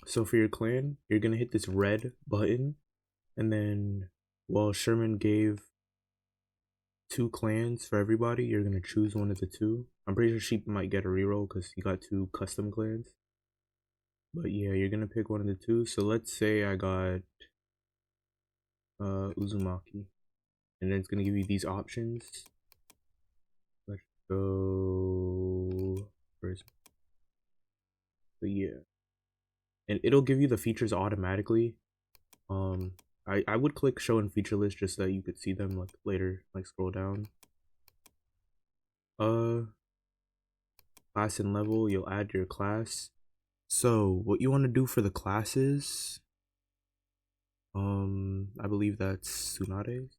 So for your clan, you're gonna hit this red button, and then, well, Sherman gave 2 clans for everybody. You're gonna choose one of the 2. I'm pretty sure Sheep might get a reroll because he got 2 custom clans. But yeah, you're gonna pick one of the 2. So let's say I got Uzumaki, and then it's gonna give you these options. Let's go first. So yeah, and it'll give you the features automatically. I would click show in feature list just so that you could see them like later, like scroll down. Class and level, you'll add your class. So what you want to do for the classes, I believe that's Tsunade.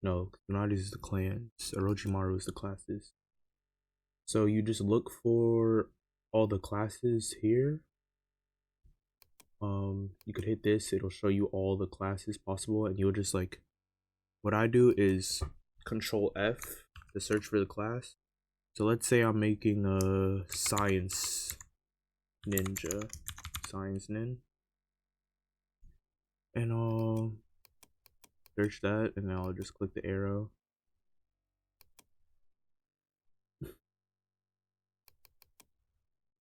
No, Tsunade is the clans. Orochimaru is the classes. So you just look for all the classes here. You could hit this, it'll show you all the classes possible, and you'll just like, what I do is Control F to search for the class. So let's say I'm making a science ninja, science nin, and I'll search that, and then I'll just click the arrow.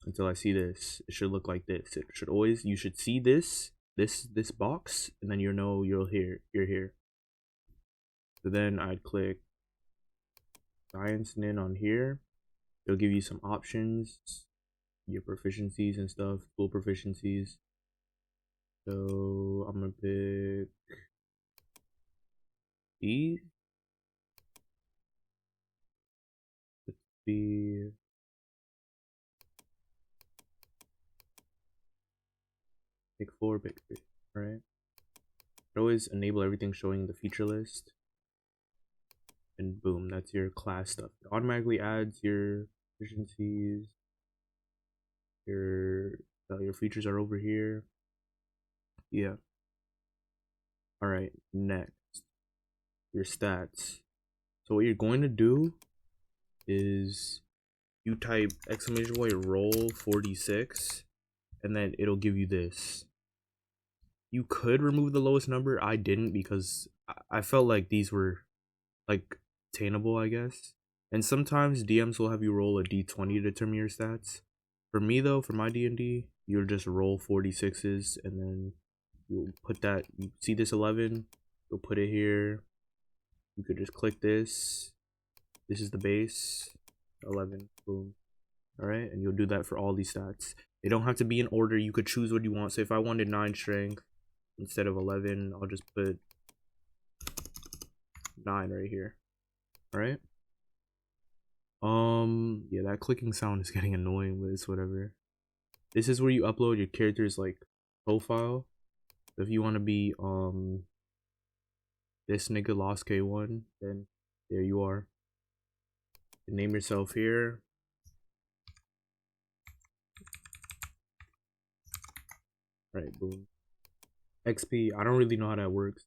Until I see this. It should look like this. It should always, you should see this box, and then you know you're here. So then I'd click science nin on here. It'll give you some options, your proficiencies and stuff, tool proficiencies. So I'm gonna pick E. Let's be pick 4, pick 3. Alright. Always enable everything showing the feature list. And boom, that's your class stuff. It automatically adds your efficiencies. Your features are over here. Yeah. Alright, next. Your stats. So what you're going to do is you type roll 46, and then it'll give you this. You could remove the lowest number. I didn't because I felt like these were like attainable, I guess. And sometimes DMs will have you roll a d20 to determine your stats. For me though, for my D&D, you'll just roll 46s, and then you'll put that, you see this 11, you'll put it here. You could just click this. This is the base, 11, boom. Alright, and you'll do that for all these stats. They don't have to be in order. You could choose what you want. So if I wanted 9 strength instead of 11, I'll just put 9 right here. Alright. Yeah, that clicking sound is getting annoying, but it's whatever. This is where you upload your character's like profile. So if you want to be this nigga lost K1, then there you are. You name yourself here. Right, boom. XP, I don't really know how that works.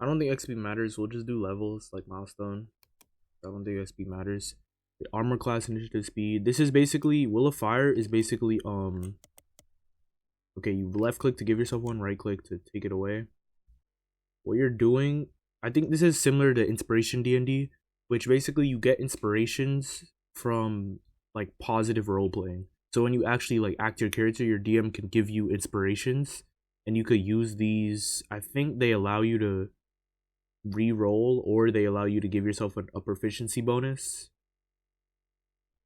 I don't think XP matters. We'll just do levels like milestone. I don't think XP matters. The armor class, initiative, speed. This is basically, Will of Fire is basically okay, you left click to give yourself one, right click to take it away. What you're doing, I think this is similar to Inspiration D&D, which basically you get inspirations from like positive role playing. So when you actually like act your character, your DM can give you inspirations, and you could use these. I think they allow you to re-roll, or they allow you to give yourself a proficiency bonus,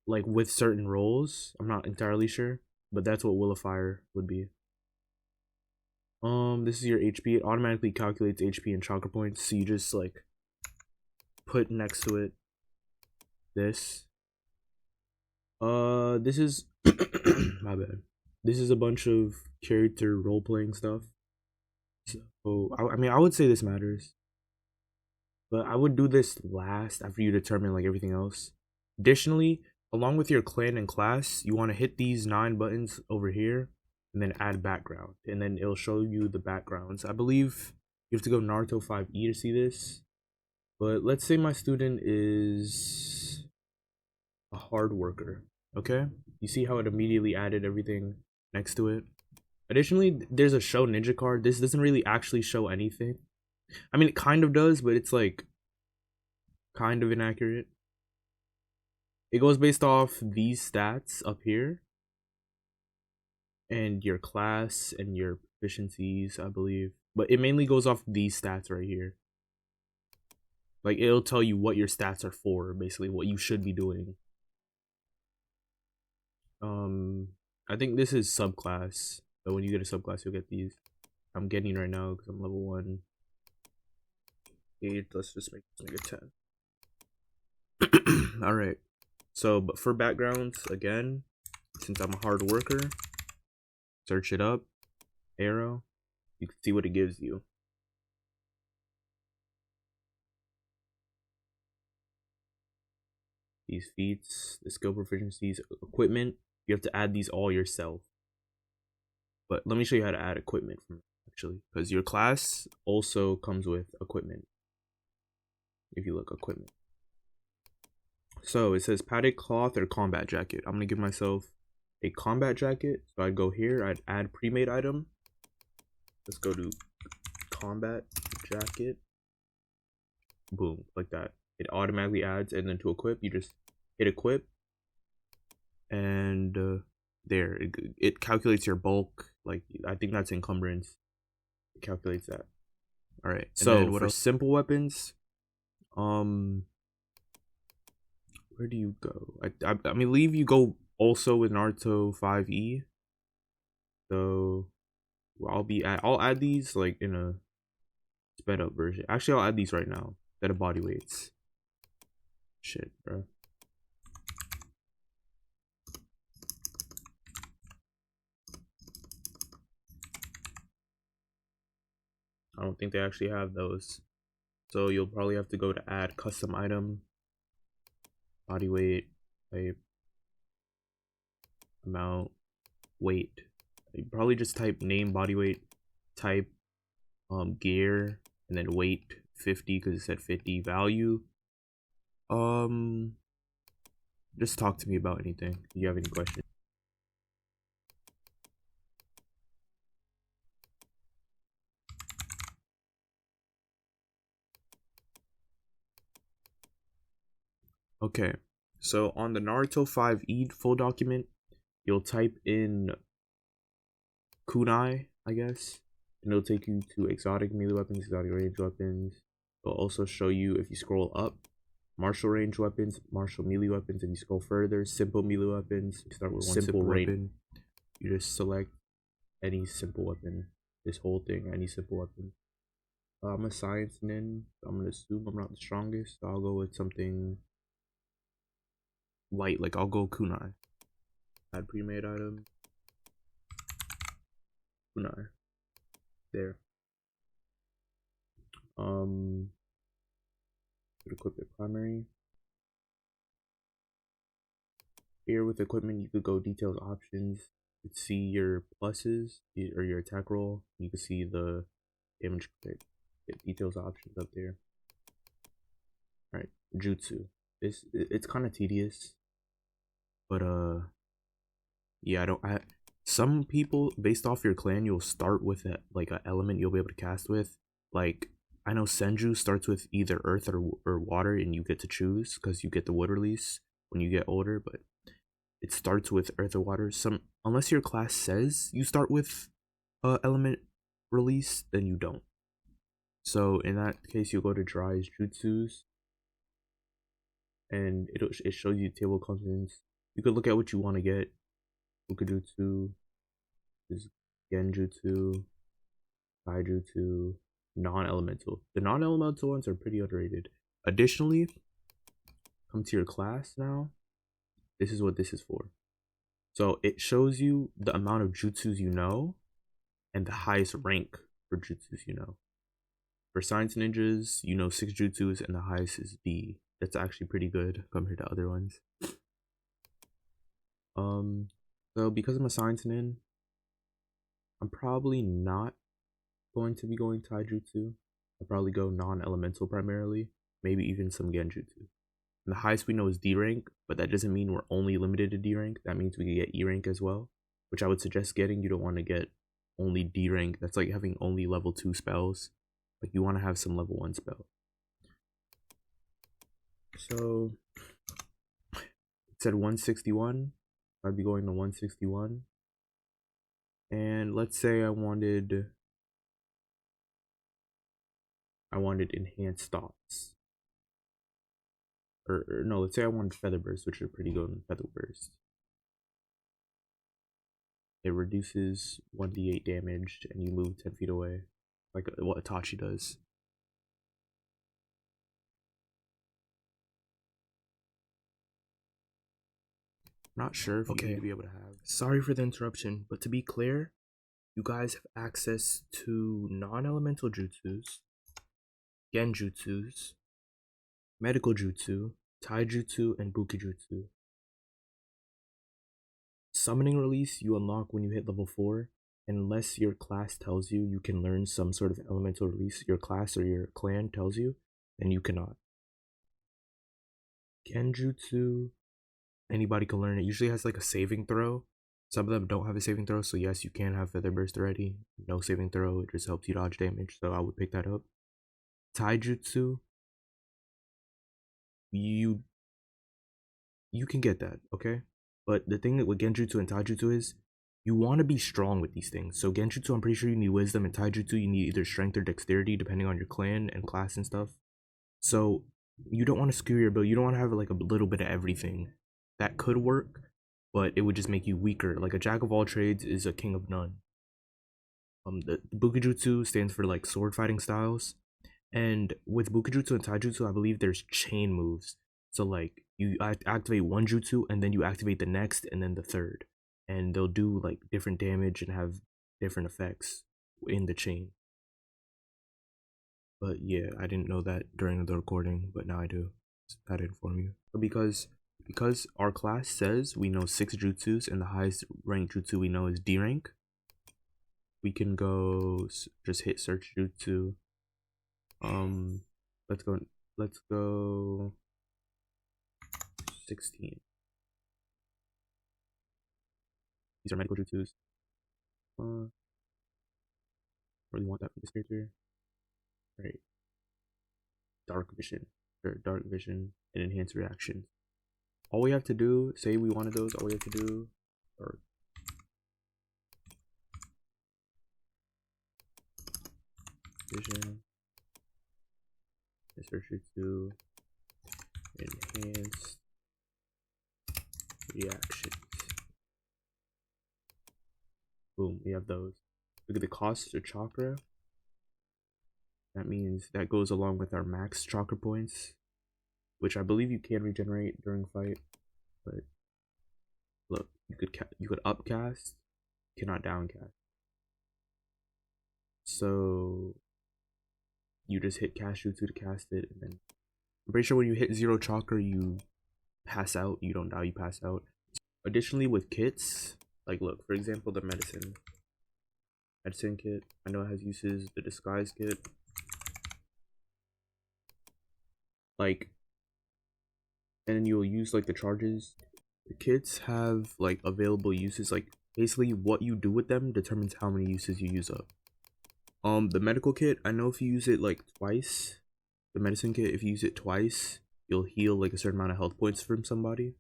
like with certain roles. I'm not entirely sure, but that's what Will of Fire would be. This is your HP. It automatically calculates HP and chakra points, so you just like put next to it this. This is my bad. This is a bunch of character role-playing stuff. So I mean, I would say this matters, but I would do this last after you determine like everything else. Additionally, along with your clan and class, you want to hit these 9 buttons over here, and then add background, and then it'll show you the backgrounds. I believe you have to go Naruto 5E to see this, but let's say my student is, oh, hard worker. Okay, you see how it immediately added everything next to it. Additionally, there's a show ninja card. This doesn't really actually show anything. I mean, it kind of does, but it's like kind of inaccurate. It goes based off these stats up here and your class and your proficiencies, I believe. But it mainly goes off these stats right here. Like, it'll tell you what your stats are for, basically what you should be doing. I think this is subclass. So when you get a subclass, you'll get these. I'm getting right now because I'm level 1. 8. Let's just make it 10. All right. So, but for backgrounds, again, since I'm a hard worker, search it up, arrow, you can see what it gives you. These feats, the skill proficiencies, equipment, you have to add these all yourself. But let me show you how to add equipment actually, because your class also comes with equipment. If you look, equipment. So it says padded cloth or combat jacket. I'm gonna give myself a combat jacket. So I'd go here, I'd add pre-made item. Let's go to combat jacket. Boom, like that. It automatically adds, and then to equip, you just hit equip, and there it calculates your bulk. Like, I think that's encumbrance. It calculates that. All right. So for simple weapons, where do you go? I believe you go also with Naruto 5E. So I'll add these like in a sped up version. Actually, I'll add these right now. That are body weights. Shit, bro. I don't think they actually have those. So you'll probably have to go to add custom item, body weight, type, amount, weight. You probably just type name, body weight, type, gear, and then weight 50 because it said 50, value. Just talk to me about anything if you have any questions. Okay, so on the Naruto 5E full document, you'll type in kunai, I guess, and it'll take you to exotic melee weapons, exotic range weapons. It'll also show you, if you scroll up, martial range weapons, martial melee weapons. If you scroll further, simple melee weapons. You start with one simple weapon. You just select any simple weapon. This whole thing, any simple weapon. I'm a science nin, so I'm gonna assume I'm not the strongest, so I'll go with something light, like I'll go kunai. Add pre-made item. Kunai. There. Equip it primary. Here with equipment, you could go details options. You could see your pluses or your attack roll. You can see the damage crit. Get details options up there. All right, jutsu. It's kind of tedious, but yeah, some people, based off your clan, you'll start with like an element you'll be able to cast with. Like, I know Senju starts with either earth or water, and you get to choose because you get the wood release when you get older, but it starts with earth or water. Unless your class says you start with element release, then you don't. So in that case, you'll go to Dry's Jutsus, and it shows you table of contents. You could look at what you want to get. Ukajutsu, is Genjutsu, Taijutsu, non-elemental. The non-elemental ones are pretty underrated. Additionally, come to your class now. This is what this is for. So it shows you the amount of jutsus you know and the highest rank for jutsus you know. For science ninjas, you know 6 jutsus and the highest is B. That's actually pretty good compared to other ones. So because I'm a science nin, I'm probably not going to be going taijutsu. I'll probably go non-elemental primarily, maybe even some genjutsu. And the highest we know is D rank, but that doesn't mean we're only limited to D rank. That means we can get E rank as well, which I would suggest getting. You don't want to get only D rank. That's like having only level 2 spells. Like you want to have some level 1 spell. So it said 161. I'd be going to 161. And let's say I wanted enhanced thoughts. Or no, let's say I wanted feather burst, which are pretty good in feather burst. It reduces 1d8 damage and you move 10 feet away, like what Itachi does. Not sure if you need to be able to have. Sorry for the interruption, but to be clear, you guys have access to non-elemental jutsus, genjutsus, medical jutsu, taijutsu, and bukijutsu. Summoning release you unlock when you hit level 4, and unless your class tells you you can learn some sort of elemental release, your class or your clan tells you, then you cannot. Genjutsu, anybody can learn it. Usually has like a saving throw. Some of them don't have a saving throw, so yes, you can have feather burst already. No saving throw, it just helps you dodge damage, so I would pick that up. Taijutsu, you can get that, okay? But the thing with Genjutsu and Taijutsu is you want to be strong with these things. So Genjutsu, I'm pretty sure you need wisdom, and Taijutsu you need either strength or dexterity depending on your clan and class and stuff. So you don't want to skew your build. You don't want to have like a little bit of everything. That could work, but it would just make you weaker. Like a jack of all trades is a king of none. The Bukijutsu stands for like sword fighting styles, and with Bukijutsu and Taijutsu, I believe there's chain moves. So like you activate one jutsu and then you activate the next and then the third, and they'll do like different damage and have different effects in the chain. But yeah, I didn't know that during the recording, but now I do. So I had to inform you. But because our class says we know 6 jutsus and the highest ranked jutsu we know is D rank, we can go just hit search jutsu. Let's go 16. These are medical jutsus. Really want that for this character. Right. Dark vision and enhanced reaction. All we have to do, say we wanted those, all we have to do, dark vision, search jutsu, enhanced reactions. Boom, we have those. Look at the cost of chakra. That means that goes along with our max chakra points, which I believe you can regenerate during fight. But look, you could upcast, cannot downcast. So you just hit cast jutsu to cast it, and then I'm pretty sure when you hit 0 chakra, you pass out. You don't die, you pass out. Additionally, with kits, like look, for example, the medicine kit, I know it has uses. The disguise kit, like, and then you'll use like the charges. The kits have like available uses. Like basically, what you do with them determines how many uses you use up. The medical kit, I know if you use it like twice, the medicine kit, if you use it twice, you'll heal like a certain amount of health points from somebody.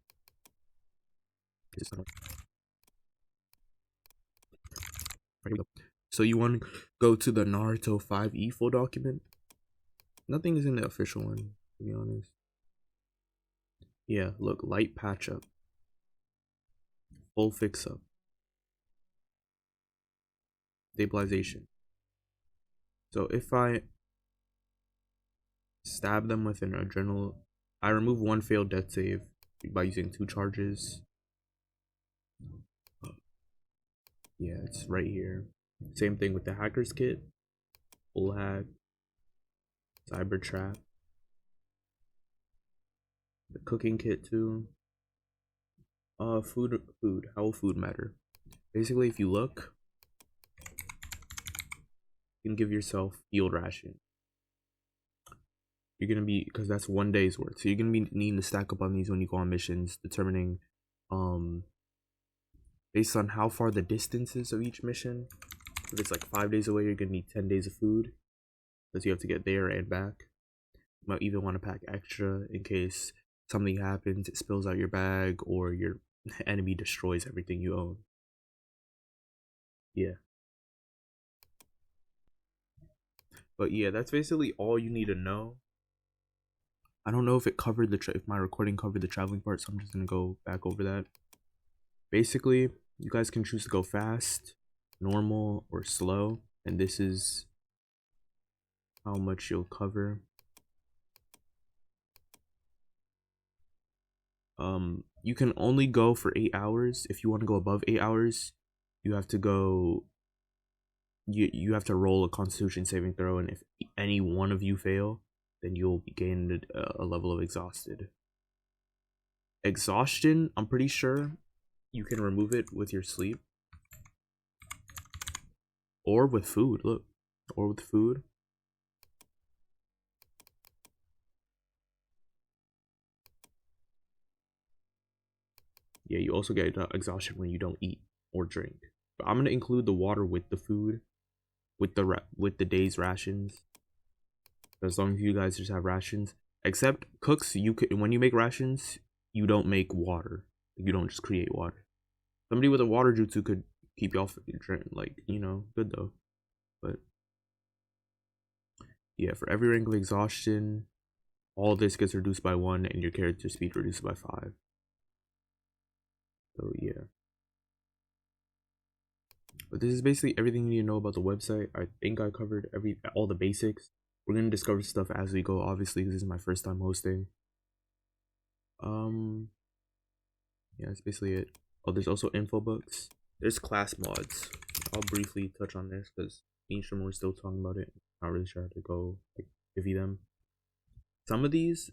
So you want to go to the Naruto 5E full document. Nothing is in the official one, to be honest. Yeah, look, light patch up, full fix up, stabilization. So if I stab them with an adrenal, I remove 1 failed death save by using 2 charges. Yeah, it's right here. Same thing with the hacker's kit, full hack, cyber trap, the cooking kit too. Food. How will food matter? Basically, if you look, you can give yourself field ration. you're gonna be, because that's 1 day's worth, so you're gonna be needing to stack up on these when you go on missions, determining based on how far the distance is of each mission. If it's like 5 days away, you're gonna need 10 days of food, because you have to get there and back. You might even want to pack extra in case something happens, it spills out your bag, or your enemy destroys everything you own. Yeah. But yeah, that's basically all you need to know. I don't know if it covered the if my recording covered the traveling part, so I'm just gonna go back over that. Basically, you guys can choose to go fast, normal, or slow, and this is how much you'll cover. You can only go for 8 hours. If you want to go above 8 hours, you have to go. You have to roll a Constitution saving throw, and if any one of you fail, then you'll be gained a level of exhausted. Exhaustion, I'm pretty sure you can remove it with your sleep. Or with food, look. Or with food. Yeah, you also get exhaustion when you don't eat or drink. But I'm gonna include the water with the food, with the day's rations. As long as you guys just have rations, except cooks, you can, when you make rations, you don't make water. You don't just create water. Somebody with a water jutsu could keep you off drink, like, you know, good though. But yeah, for every rank of exhaustion, all this gets reduced by 1, and your character speed reduced by 5. So yeah. But this is basically everything you need to know about the website. I think I covered all the basics. We're gonna discover stuff as we go, obviously, because this is my first time hosting. Yeah, that's basically it. Oh, there's also info books. There's class mods. I'll briefly touch on this because me and Sherman were still talking about it. Not really sure how to go like give you them. Some of these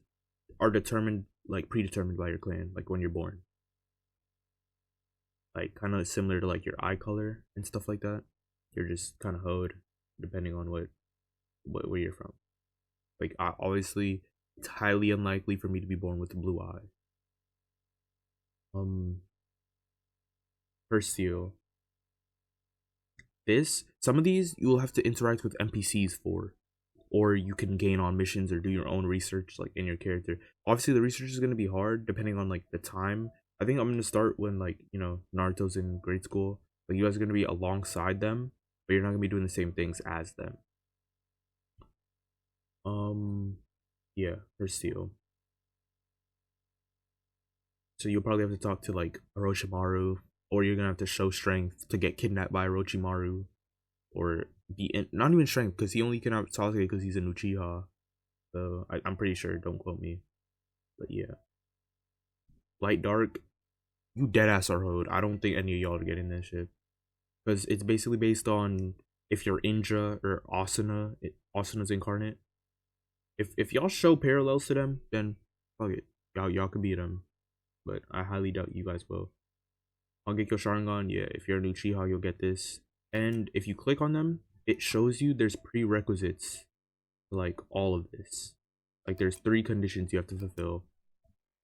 are determined, like predetermined by your clan, like when you're born. Like kind of similar to like your eye color and stuff like that. You're just kind of hoed depending on where you're from. Like obviously, it's highly unlikely for me to be born with a blue eye. First seal. Some of these you'll have to interact with NPCs for, or you can gain on missions or do your own research like in your character. Obviously, the research is gonna be hard depending on like the time. I think I'm gonna start when like, you know, Naruto's in grade school. Like you guys are gonna be alongside them, but you're not gonna be doing the same things as them. Yeah, first seal. So you'll probably have to talk to like Orochimaru, or you're gonna have to show strength to get kidnapped by Orochimaru, or not even strength because he only kidnapped Sasuke because he's an Uchiha. So I'm pretty sure. Don't quote me, but yeah. Light dark, you dead ass are hoed. I don't think any of y'all are getting this shit because it's basically based on if you're Indra or Asuna. Asuna's incarnate. If y'all show parallels to them, then fuck it, y'all could beat them. But I highly doubt you guys will. Mangekyo Sharingan, yeah, if you're a new Uchiha, you'll get this. And if you click on them, it shows you there's prerequisites for like all of this. Like there's 3 conditions you have to fulfill.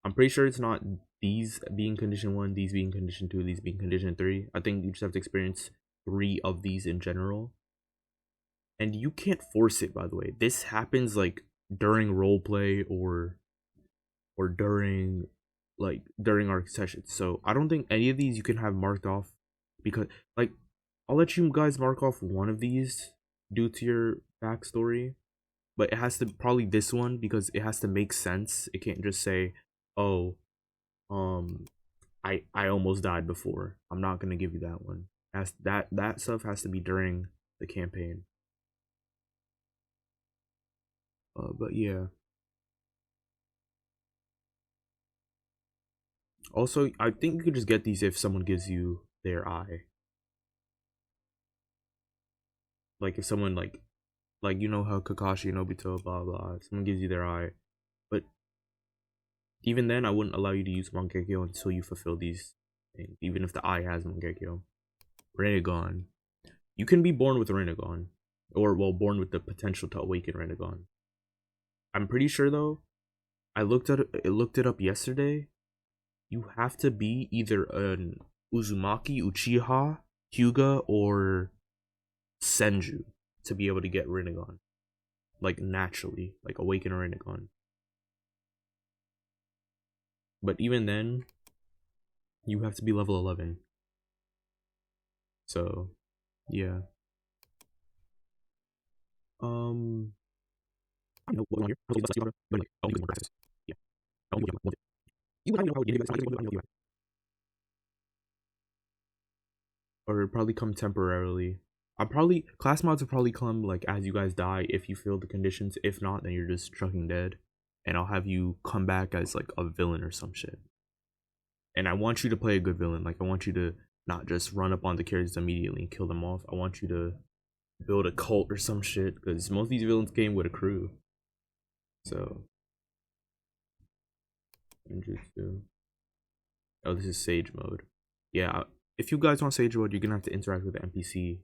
I'm pretty sure it's not these being condition 1, these being condition 2, these being condition 3. I think you just have to experience 3 of these in general. And you can't force it, by the way. This happens like during roleplay or during our sessions. So I don't think any of these you can have marked off, because like I'll let you guys mark off one of these due to your backstory, but it has to probably this one because it has to make sense. It can't just say, oh, I almost died before. I'm not gonna give you that one. That stuff has to be during the campaign. But yeah. Also, I think you could just get these if someone gives you their eye. Like if someone like you know how Kakashi and Obito blah blah, if someone gives you their eye. But even then I wouldn't allow you to use Mangekyo until you fulfill these things, even if the eye has Mangekyo. Rinnegan. You can be born with Rinnegan. Or well, born with the potential to awaken Rinnegan. I'm pretty sure though. I looked it up yesterday. You have to be either an Uzumaki, Uchiha, Hyuga, or Senju to be able to get Rinnegan. Like naturally, like awaken a Rinnegan. But even then, you have to be level 11. So, yeah. I know what here. But like, I'll give more practice. Yeah. I'll give more. You know how or probably come temporarily. I'll probably class mods will probably come like as you guys die if you feel the conditions. If not, then you're just chucking dead. And I'll have you come back as like a villain or some shit. And I want you to play a good villain. Like I want you to not just run up on the characters immediately and kill them off. I want you to build a cult or some shit because most of these villains came with a crew. So Jutsu. Oh, this is Sage mode. Yeah, if you guys want Sage mode, you're gonna have to interact with the NPC.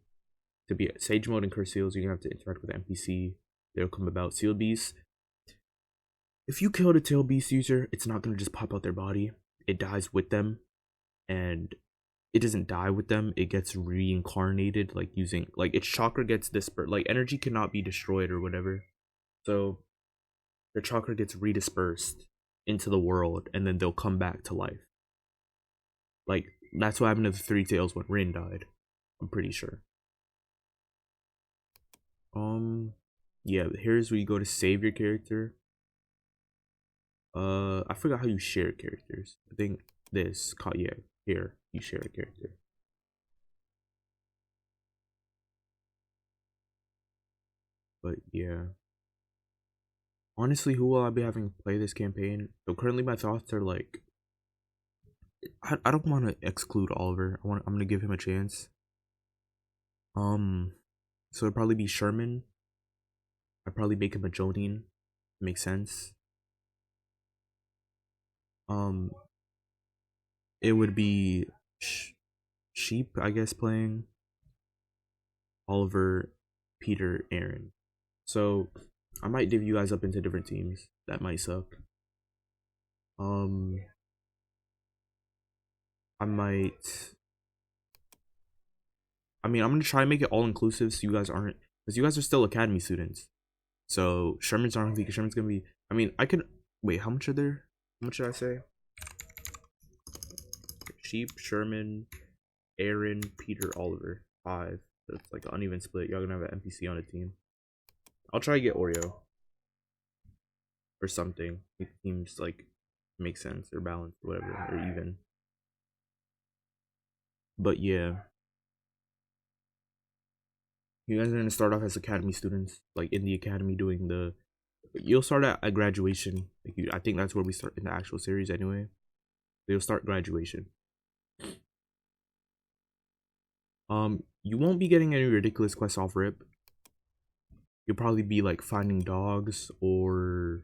To be Sage mode and Curse Seals, you're gonna have to interact with the NPC. They'll come about. Seal Beast. If you kill the Tail Beast user, it's not gonna just pop out their body. It dies with them, and it doesn't die with them. It gets reincarnated, like using like its chakra gets dispersed. Like energy cannot be destroyed or whatever, so the chakra gets redispersed into the world, and then they'll come back to life. Like that's what happened to the Three Tails when Rin died. I'm pretty sure. Yeah, here's where you go to save your character. I forgot how you share characters. I think this yeah, here you share a character. But yeah. Honestly, who will I be having play this campaign? So currently my thoughts are like I don't want to exclude Oliver. I'm gonna give him a chance. So it'd probably be Sherman. I'd probably make him a Jonin. Makes sense. It would be Sheep, I guess, playing Oliver, Peter, Aaron. So I might div you guys up into different teams. That might suck. I'm gonna try and make it all inclusive so you guys aren't, because you guys are still academy students. So Sherman's aren't gonna be, Sherman's gonna be, I mean, I could, wait, how much are there? How much should I say? Sheep, Sherman, Aaron, Peter, Oliver. 5. So it's like an uneven split. Y'all gonna have an NPC on the team. I'll try to get Oreo. Or something. It seems like makes sense or balanced or whatever. Or even. But yeah. You guys are gonna start off as academy students. Like in the academy doing the, you'll start at graduation. Like I think that's where we start in the actual series anyway. You'll start graduation. You won't be getting any ridiculous quests off rip. You'll probably be like finding dogs or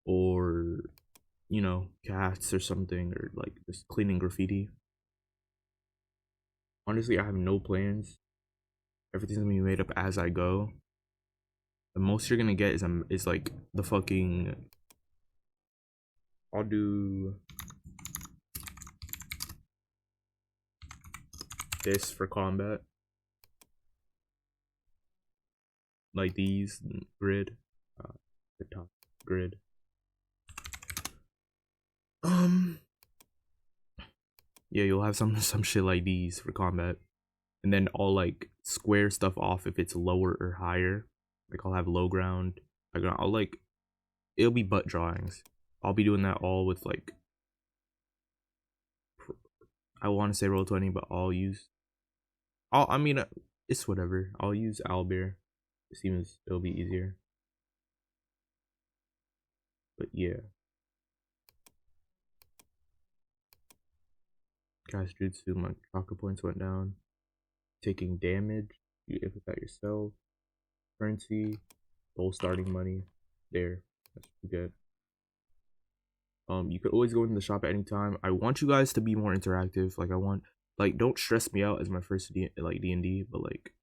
you know, cats or something, or like just cleaning graffiti. Honestly, I have no plans. Everything's gonna be made up as I go. The most you're gonna get is like the fucking, I'll do this for combat, like these grid, the top grid. Yeah, you'll have some shit like these for combat, and then I'll like square stuff off if it's lower or higher. Like I'll have low ground. I'll like, it'll be butt drawings. I'll be doing that all with like, I want to say Roll20, but I mean, it's whatever. I'll use Owlbear. It seems it'll be easier. But yeah. Cast Jutsu, my chakra points went down. Taking damage, you input that yourself. Currency, gold starting money. There, that's pretty good. You could always go into the shop at any time. I want you guys to be more interactive. Like I want, like, don't stress me out as my first D&D, but like,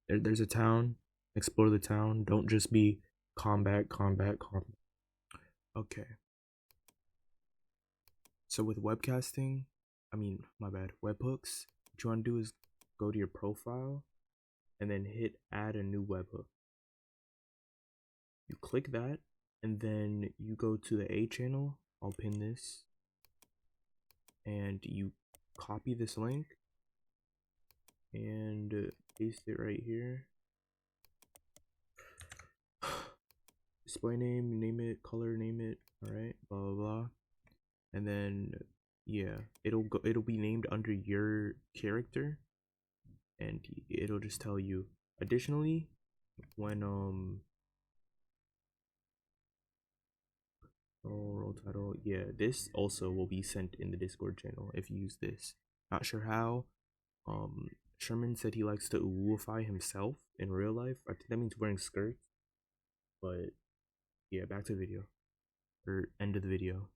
there's a town. Explore the town. Don't just be combat. Okay. So with webcasting, my bad, webhooks, what you want to do is go to your profile and then hit add a new webhook. You click that and then you go to the A channel. I'll pin this and you copy this link and paste it right here. Display name, name it, color, name it, alright, blah blah blah. And then yeah, it'll be named under your character and it'll just tell you. Additionally, when role title, yeah, this also will be sent in the Discord channel if you use this. Not sure how. Sherman said he likes to woofy himself in real life. I think that means wearing skirts. But yeah, back to the video, or end of the video.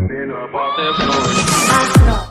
Been up off that floor.